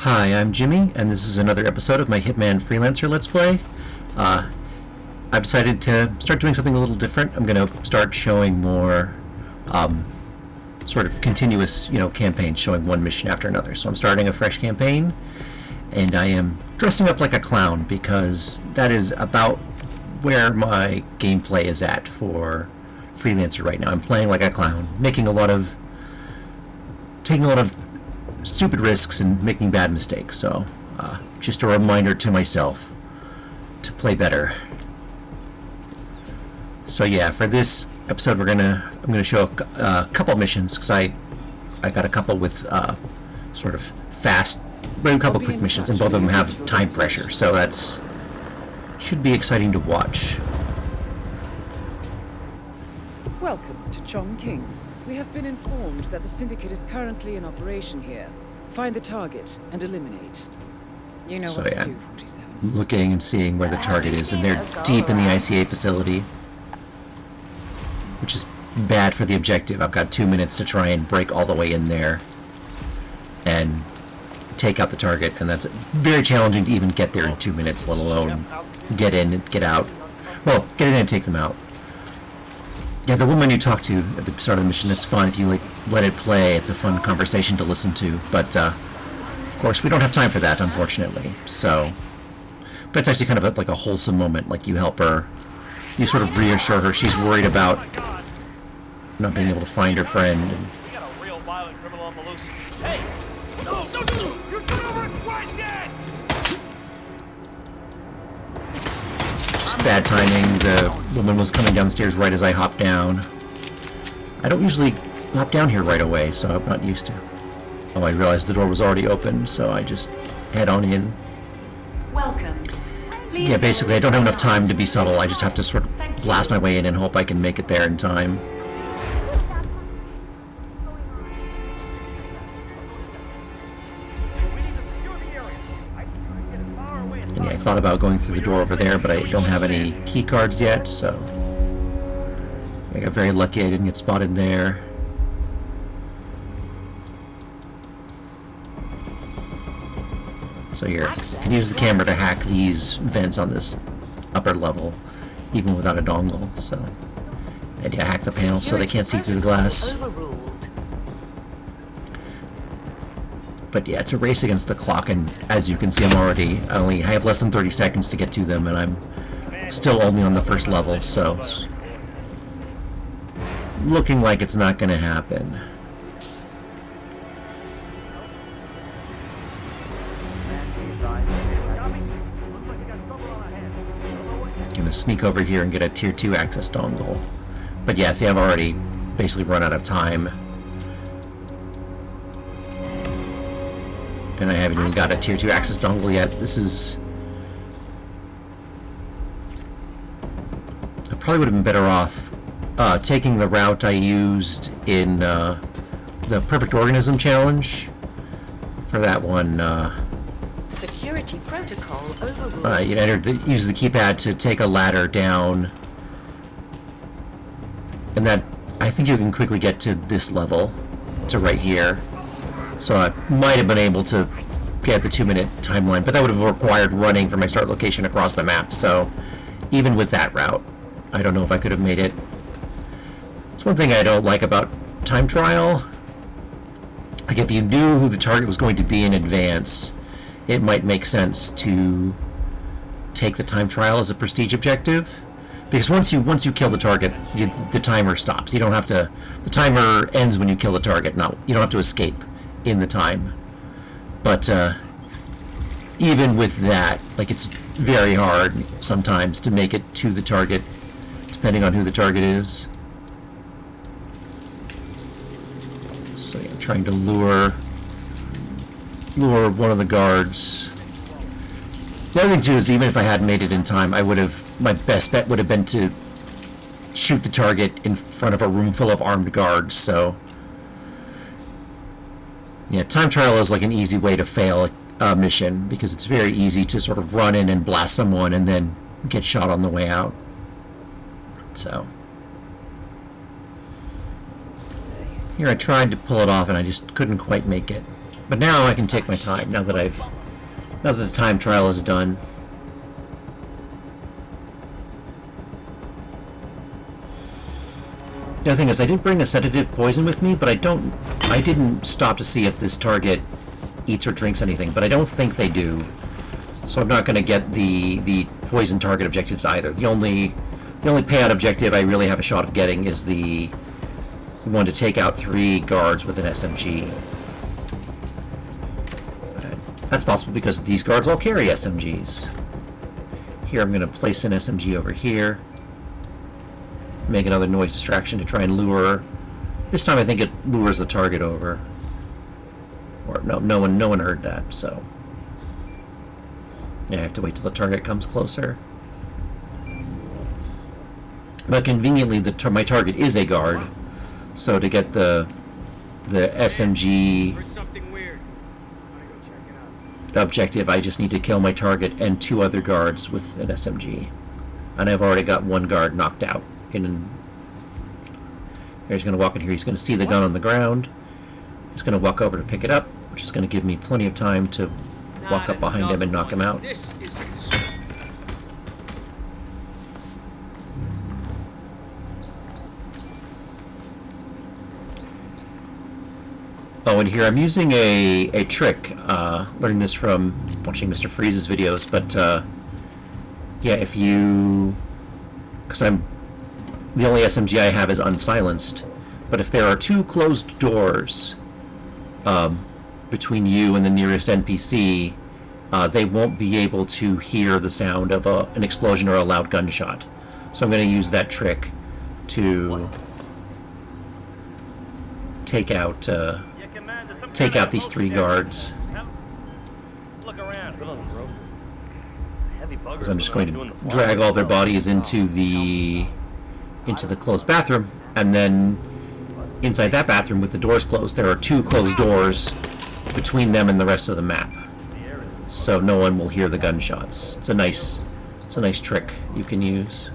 Hi, I'm Jimmy, and this is another episode of my Hitman Freelancer Let's Play. I've decided to start doing something a little different. I'm going to start showing more sort of continuous, campaigns, showing one mission after another. So I'm starting a fresh campaign, and I am dressing up like a clown because that is about where my gameplay is at for Freelancer right now. I'm playing like a clown, taking a lot of stupid risks and making bad mistakes. So just a reminder to myself to play better. So yeah, for this episode I'm gonna show a couple missions because I got a couple with sort of fast, a couple quick missions, and both of them have time pressure. So that's should be exciting to watch. Welcome to Chongqing. We have been informed that the Syndicate is currently in operation here. Find the target and eliminate. You know what to do, 47. Looking and seeing where the target is, and they're deep in the ICA facility, which is bad for the objective. I've got 2 minutes to try and break all the way in there and take out the target, and that's very challenging to even get there in 2 minutes, let alone get in and get out. Well, get in and take them out. Yeah, the woman you talk to at the start of the mission, it's fun if you let it play. It's a fun conversation to listen to, but of course we don't have time for that, unfortunately. So, but it's actually kind of like a wholesome moment. Like, you help her, you sort of reassure her. She's worried about not being able to find her friend. And we got a real violent criminal on the loose. Hey! No! You're over dead! Just bad timing. The woman was coming downstairs right as I hopped down. I don't usually hop down here right away, so I'm not used to. Oh, I realized the door was already open, so I just head on in. Welcome. Yeah, basically I don't have enough time to be subtle. I just have to sort of blast my way in and hope I can make it there in time. And yeah, I thought about going through the door over there, but I don't have any key cards yet, so I got very lucky I didn't get spotted there. So here, I can use the camera to hack these vents on this upper level, even without a dongle. So, and yeah, hack the panel so they can't see through the glass. But yeah, it's a race against the clock, and as you can see, I have less than 30 seconds to get to them, and I'm still only on the first level, so it's looking like it's not going to happen. Gonna sneak over here and get a tier 2 access dongle. But yeah, see, I've already basically run out of time. And I haven't even got a tier 2 access dongle yet. This is... I probably would have been better off taking the route I used in the Perfect Organism Challenge. For that one, Security protocol overruled. use the keypad to take a ladder down. And that, I think you can quickly get to this level, to right here. So I might have been able to get the 2-minute timeline, but that would have required running from my start location across the map. So even with that route, I don't know if I could have made it. It's one thing I don't like about time trial. Like, if you knew who the target was going to be in advance, it might make sense to take the time trial as a prestige objective. Because once you kill the target, the timer stops. You don't have to. The timer ends when you kill the target. You don't have to escape in the time. But even with that, it's very hard sometimes to make it to the target, depending on who the target is. So yeah, I'm trying to lure one of the guards. The other thing too is, even if I hadn't made it in time, my best bet would have been to shoot the target in front of a room full of armed guards. So yeah, time trial is like an easy way to fail a mission, because it's very easy to sort of run in and blast someone and then get shot on the way out. So here I tried to pull it off and I just couldn't quite make it. But now I can take my time, now that the time trial is done. The other thing is, I didn't bring a sedative poison with me, but I didn't stop to see if this target eats or drinks anything, but I don't think they do. So I'm not going to get the poison target objectives either. The only payout objective I really have a shot of getting is the one to take out 3 guards with an SMG. That's possible because these guards all carry SMGs. Here I'm going to place an SMG over here. Make another noise distraction to try and lure. This time I think it lures the target over. Or no one heard that, so yeah, I have to wait till the target comes closer. But conveniently, my target is a guard, so to get the SMG objective, I just need to kill my target and 2 other guards with an SMG, and I've already got 1 guard knocked out. He's going to walk in here. He's going to see the gun on the ground. He's going to walk over to pick it up, which is going to give me plenty of time to walk up behind him and knock him out. Oh, and here I'm using a trick. Learned this from watching Mr. Freeze's videos, but yeah, if you... Because the only SMG I have is unsilenced, but if there are 2 closed doors between you and the nearest NPC, they won't be able to hear the sound of an explosion or a loud gunshot. So I'm going to use that trick to take out these 3 guards. So I'm just going to drag all their bodies into the closed bathroom, and then inside that bathroom with the doors closed, there are 2 closed doors between them and the rest of the map, so no one will hear the gunshots. It's a nice trick you can use.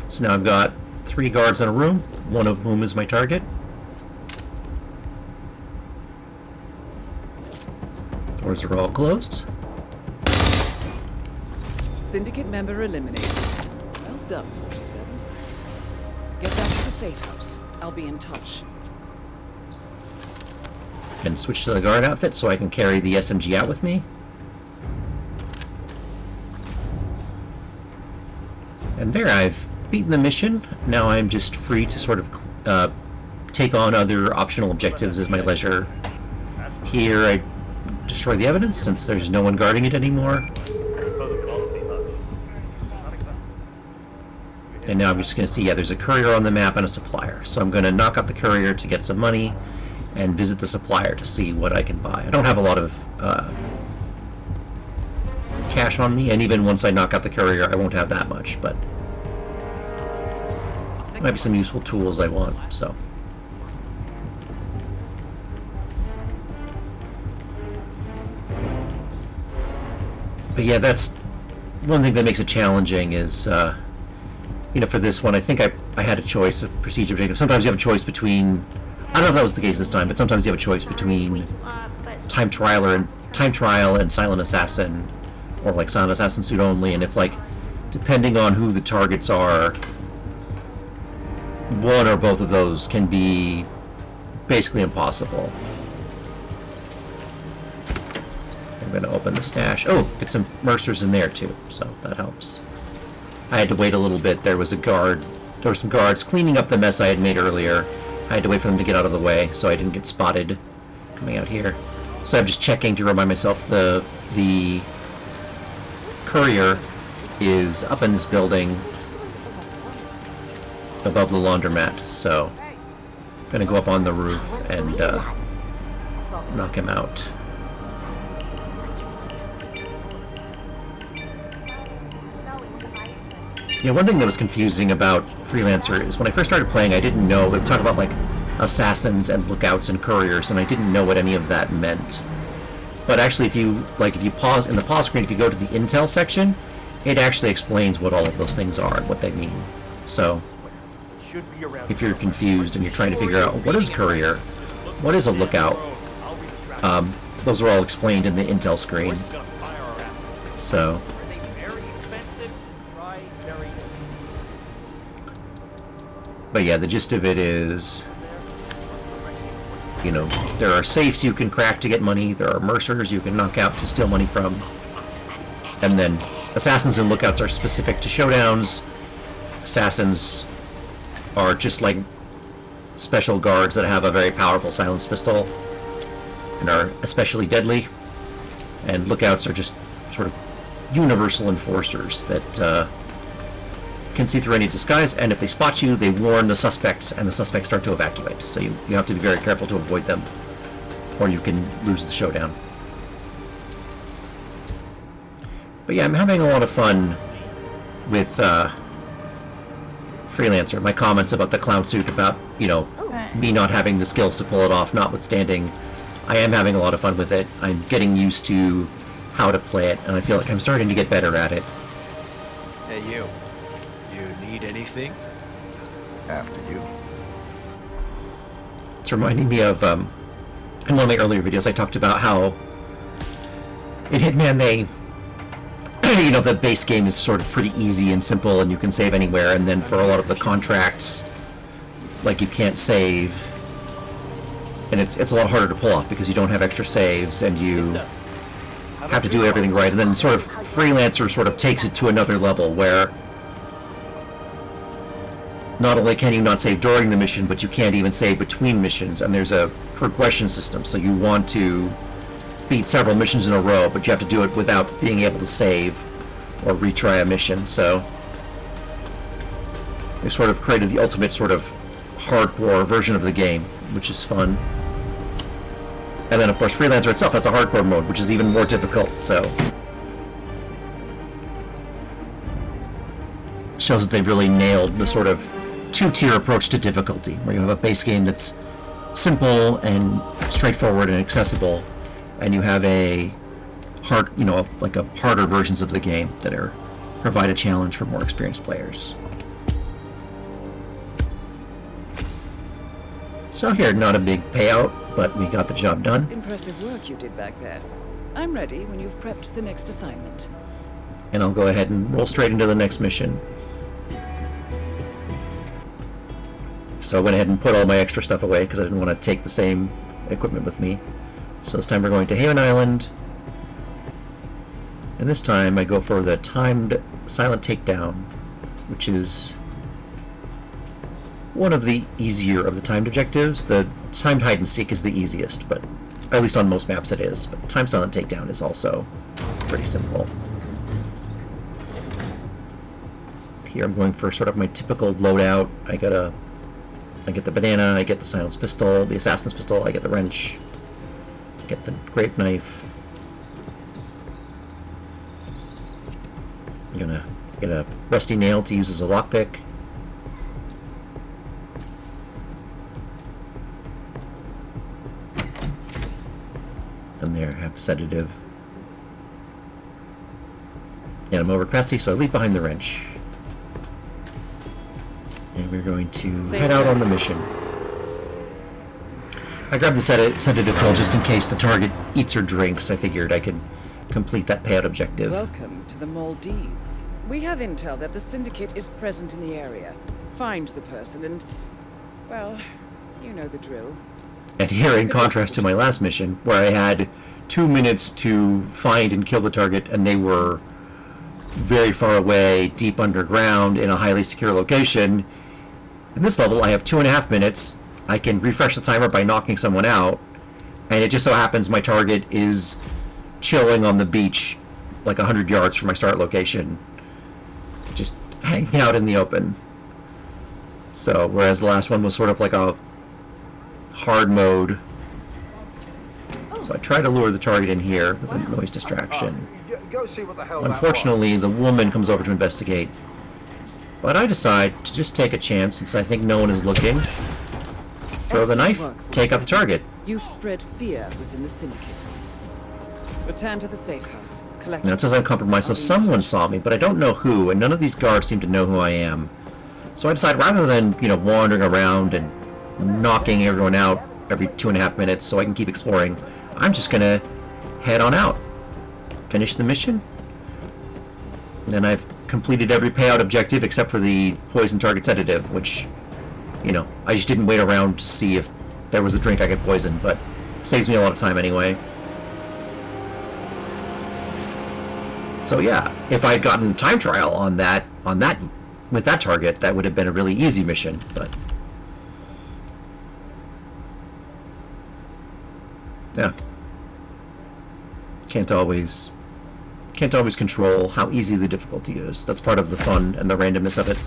So now I've got 3 guards in a room, one of whom is my target. Doors are all closed. Syndicate member eliminated. Well done, 47. Get back to the safe house. I'll be in touch. Can switch to the guard outfit so I can carry the SMG out with me. And there, I've beaten the mission. Now I'm just free to sort of take on other optional objectives as my leisure. Here I destroy the evidence since there's no one guarding it anymore. And now I'm just going to see, yeah, there's a courier on the map and a supplier. So I'm going to knock out the courier to get some money and visit the supplier to see what I can buy. I don't have a lot of cash on me, and even once I knock out the courier, I won't have that much, but there might be some useful tools I want, so. But yeah, that's one thing that makes it challenging is, you know, for this one, I think I had a choice of procedure objective. Sometimes you have a choice between, I don't know if that was the case this time, but sometimes you have a choice between time trial and silent assassin, or like silent assassin suit only, and it's like, depending on who the targets are, one or both of those can be basically impossible. I'm going to open the stash. Oh, get some mercers in there too, so that helps. I had to wait a little bit. There was some guards cleaning up the mess I had made earlier. I had to wait for them to get out of the way so I didn't get spotted coming out here. So I'm just checking to remind myself the courier is up in this building above the laundromat, so I'm going to go up on the roof and knock him out. Yeah, one thing that was confusing about Freelancer is when I first started playing, I didn't know, we talk about like assassins and lookouts and couriers, and I didn't know what any of that meant. But actually, if you pause in the pause screen, if you go to the intel section, it actually explains what all of those things are and what they mean. So if you're confused and you're trying to figure out what is a courier, what is a lookout, Those are all explained in the intel screen. Voice is gonna fire our ass. So, Are they very expensive? Try very. but yeah, the gist of it is, you know, there are safes you can crack to get money, there are mercers you can knock out to steal money from, and then assassins and lookouts are specific to showdowns. Assassins are just like special guards that have a very powerful silenced pistol and are especially deadly, and lookouts are just sort of universal enforcers that can see through any disguise, and if they spot you, they warn the suspects, and the suspects start to evacuate. So you have to be very careful to avoid them, or you can lose the showdown. But yeah, I'm having a lot of fun with Freelancer. My comments about the clown suit, about, you know, me not having the skills to pull it off, notwithstanding, I am having a lot of fun with it. I'm getting used to how to play it, and I feel like I'm starting to get better at it. Hey, you. You need anything? After you. It's reminding me of, in one of my earlier videos, I talked about how in Hitman they, you know, the base game is sort of pretty easy and simple, and you can save anywhere, and then for a lot of the contracts, like, you can't save, and it's a lot harder to pull off because you don't have extra saves, and you have to do everything right. And then sort of Freelancer sort of takes it to another level where not only can you not save during the mission, but you can't even save between missions, and there's a progression system, so you want to beat several missions in a row, but you have to do it without being able to save or retry a mission. So they sort of created the ultimate sort of hardcore version of the game, which is fun. And then, of course, Freelancer itself has a hardcore mode, which is even more difficult, so shows that they really nailed the sort of two-tier approach to difficulty, where you have a base game that's simple and straightforward and accessible, and you have a hard, you know, like a harder versions of the game that are provide a challenge for more experienced players. So here, not a big payout, but we got the job done. Impressive work you did back there. I'm ready when you've prepped the next assignment. And I'll go ahead and roll straight into the next mission. So I went ahead and put all my extra stuff away because I didn't want to take the same equipment with me. So this time we're going to Haven Island. And this time I go for the timed silent takedown, which is one of the easier of the timed objectives. The timed hide and seek is the easiest, but at least on most maps it is. But timed silent takedown is also pretty simple. Here I'm going for sort of my typical loadout. I get the banana, I get the silenced pistol, the assassin's pistol, I get the wrench, I get the grape knife. I'm gonna get a rusty nail to use as a lockpick. And there, I have sedative. And I'm over capacity, so I leave behind the wrench. And we're going to head out on the mission. I grabbed the sedative pill just in case the target eats or drinks. I figured I could complete that payout objective. Welcome to the Maldives. We have intel that the Syndicate is present in the area. Find the person and, well, you know the drill. And here, in contrast to my last mission, where I had 2 minutes to find and kill the target, and they were very far away, deep underground, in a highly secure location, in this level I have 2.5 minutes. I can refresh the timer by knocking someone out, and it just so happens my target is chilling on the beach like 100 yards from my start location, just hanging out in the open. So, whereas the last one was sort of like a hard mode. So I try to lure the target in here with a noise distraction. Unfortunately, the woman comes over to investigate. But I decide to just take a chance since I think no one is looking. Throw the knife, take out the target. You've spread fear within the Syndicate. Return to the safe house. Collect. Now it says I'm compromised, so someone saw me, but I don't know who, and none of these guards seem to know who I am. So I decide rather than, wandering around and knocking everyone out every 2.5 minutes so I can keep exploring, I'm just gonna head on out, finish the mission, and I've completed every payout objective except for the poison target sedative, which, you know, I just didn't wait around to see if there was a drink I could poison, but saves me a lot of time anyway. So yeah, if I'd gotten time trial on that with that target, that would have been a really easy mission, but yeah. Can't always control how easy the difficulty is. That's part of the fun and the randomness of it.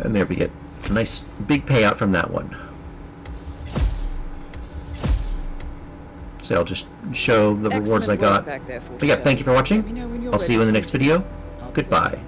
And there we get a nice big payout from that one. So I'll just show the rewards I got. But yeah, thank you for watching. I'll see you in the next video. Goodbye.